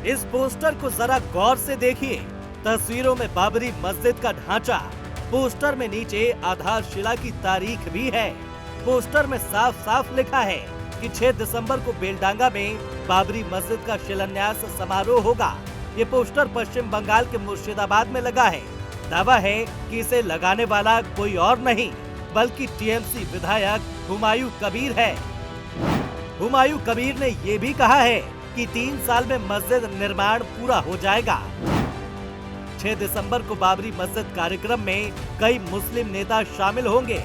इस पोस्टर को जरा गौर से देखिए। तस्वीरों में बाबरी मस्जिद का ढांचा, पोस्टर में नीचे आधारशिला की तारीख भी है। पोस्टर में साफ साफ लिखा है कि 6 दिसंबर को बेलडांगा में बाबरी मस्जिद का शिलान्यास समारोह होगा। ये पोस्टर पश्चिम बंगाल के मुर्शिदाबाद में लगा है। दावा है कि इसे लगाने वाला कोई और नहीं बल्कि टीएमसी विधायक हुमायूं कबीर है। हुमायूं कबीर ने ये भी कहा है कि 3 साल में मस्जिद निर्माण पूरा हो जाएगा। 6 दिसंबर को बाबरी मस्जिद कार्यक्रम में कई मुस्लिम नेता शामिल होंगे।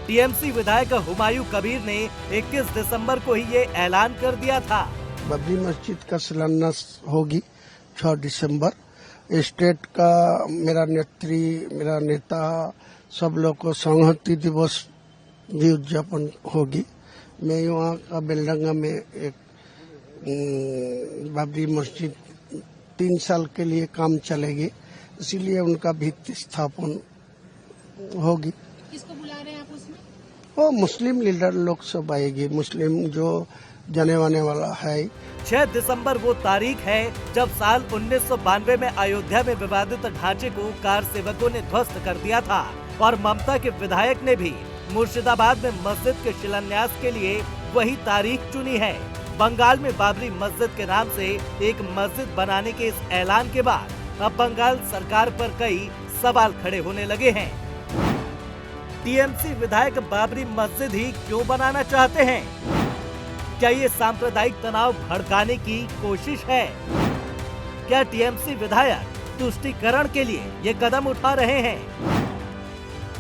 टीएमसी विधायक हुमायूं कबीर ने 21 दिसंबर को ही ये ऐलान कर दिया था। बाबरी मस्जिद का शिलान्यास होगी 6 दिसंबर। स्टेट का मेरा नेता सब लोग को संहति दिवस भी उद्यापन होगी। मैं यहाँ का बेलडंगा में एक बाबरी मस्जिद 3 साल के लिए काम चलेगी, इसीलिए उनका भित्ति स्थापन होगी। किसको बुला रहे हैं आप उसमें? वो मुस्लिम लीडर लोग सब आएगी, मुस्लिम जो जाने वाने वाला है। 6 दिसंबर वो तारीख है जब साल 1992 में अयोध्या में विवादित ढांचे को कार सेवकों ने ध्वस्त कर दिया था और ममता के विधायक ने भी मुर्शिदाबाद में मस्जिद के शिलान्यास के लिए वही तारीख चुनी है। बंगाल में बाबरी मस्जिद के नाम से एक मस्जिद बनाने के इस ऐलान के बाद अब बंगाल सरकार पर कई सवाल खड़े होने लगे हैं। टीएमसी विधायक बाबरी मस्जिद ही क्यों बनाना चाहते हैं? क्या ये सांप्रदायिक तनाव भड़काने की कोशिश है? क्या टीएमसी विधायक तुष्टीकरण के लिए ये कदम उठा रहे हैं?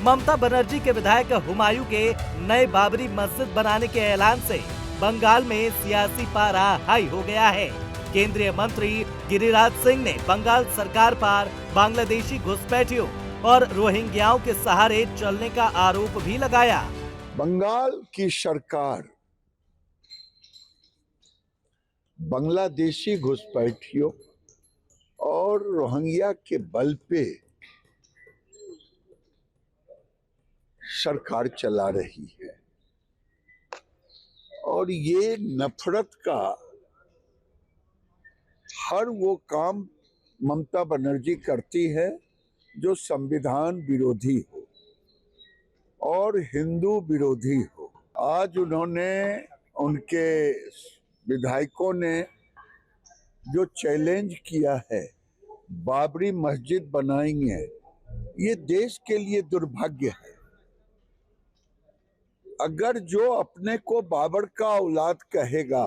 ममता बनर्जी के विधायक हुमायूं के नए बाबरी मस्जिद बनाने के ऐलान से बंगाल में सियासी पारा हाई हो गया है। केंद्रीय मंत्री गिरिराज सिंह ने बंगाल सरकार पर बांग्लादेशी घुसपैठियों और रोहिंग्याओं के सहारे चलने का आरोप भी लगाया। बंगाल की सरकार बांग्लादेशी घुसपैठियों और रोहिंग्या के बल पे सरकार चला रही है और ये नफरत का हर वो काम ममता बनर्जी करती है जो संविधान विरोधी हो और हिंदू विरोधी हो। आज उन्होंने उनके विधायकों ने जो चैलेंज किया है बाबरी मस्जिद बनाएंगे, ये देश के लिए दुर्भाग्य है। अगर जो अपने को बाबर का औलाद कहेगा,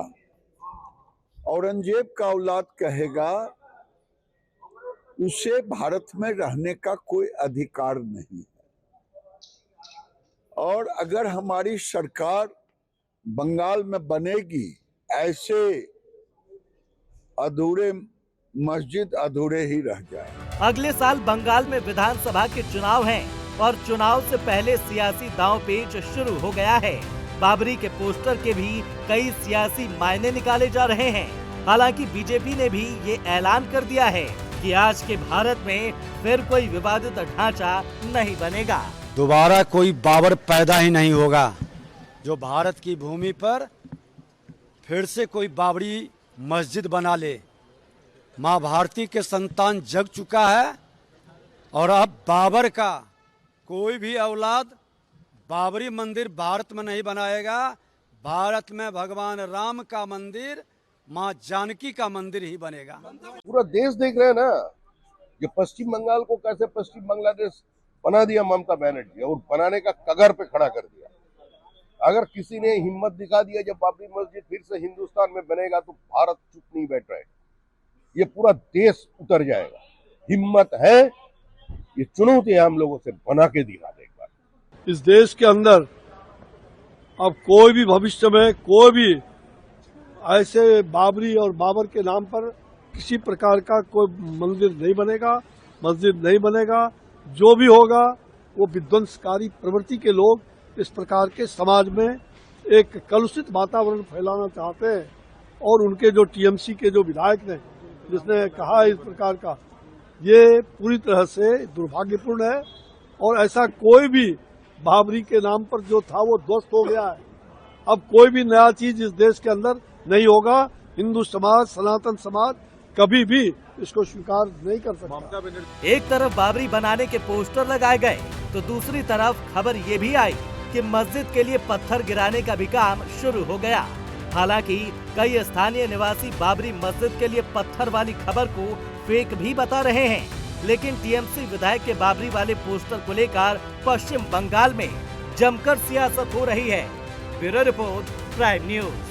औरंगजेब का औलाद कहेगा, उसे भारत में रहने का कोई अधिकार नहीं है। और अगर हमारी सरकार बंगाल में बनेगी, ऐसे अधूरे मस्जिद अधूरे ही रह जाए। अगले साल बंगाल में विधानसभा के चुनाव हैं और चुनाव से पहले सियासी दांव-पेच शुरू हो गया है। बाबरी के पोस्टर के भी कई सियासी मायने निकाले जा रहे हैं। हालांकि बीजेपी ने भी ये ऐलान कर दिया है कि आज के भारत में फिर कोई विवादित ढांचा नहीं बनेगा। दोबारा कोई बाबर पैदा ही नहीं होगा जो भारत की भूमि पर फिर से कोई बाबरी मस्जिद बना ले। माँ भारती के संतान जग चुका है और अब बाबर का कोई भी औलाद बाबरी मंदिर भारत में नहीं बनाएगा। भारत में भगवान राम का मंदिर, माँ जानकी का मंदिर ही बनेगा। पूरा देश देख रहे हैं ना, ये पश्चिम बंगाल को कैसे पश्चिम बांग्लादेश बना दिया ममता बनर्जी, और बनाने का कगार पे खड़ा कर दिया। अगर किसी ने हिम्मत दिखा दिया जब बाबरी मस्जिद फिर से हिंदुस्तान में बनेगा तो भारत चुप नहीं बैठ रहा है, ये पूरा देश उतर जाएगा। हिम्मत है, ये चुनौती है, हम लोगों से बना के दिखा दे एक बार। इस देश के अंदर अब कोई भी भविष्य में कोई भी ऐसे बाबरी और बाबर के नाम पर किसी प्रकार का कोई मंदिर नहीं बनेगा, मस्जिद नहीं बनेगा। जो भी होगा वो विध्वंसकारी प्रवृत्ति के लोग इस प्रकार के समाज में एक कलुषित वातावरण फैलाना चाहते हैं। और उनके जो टीएमसी के जो विधायक ने जिसने कहा इस प्रकार का, ये पूरी तरह से दुर्भाग्यपूर्ण है। और ऐसा कोई भी बाबरी के नाम पर जो था वो ध्वस्त हो गया है। अब कोई भी नया चीज इस देश के अंदर नहीं होगा। हिंदू समाज, सनातन समाज कभी भी इसको स्वीकार नहीं कर सकता। एक तरफ बाबरी बनाने के पोस्टर लगाए गए तो दूसरी तरफ खबर ये भी आई कि मस्जिद के लिए पत्थर गिराने का भी काम शुरू हो गया। हालांकि कई स्थानीय निवासी बाबरी मस्जिद के लिए पत्थर वाली खबर को फेक भी बता रहे हैं, लेकिन टीएमसी विधायक के बाबरी वाले पोस्टर को लेकर पश्चिम बंगाल में जमकर सियासत हो रही है। Bureau report, prime news.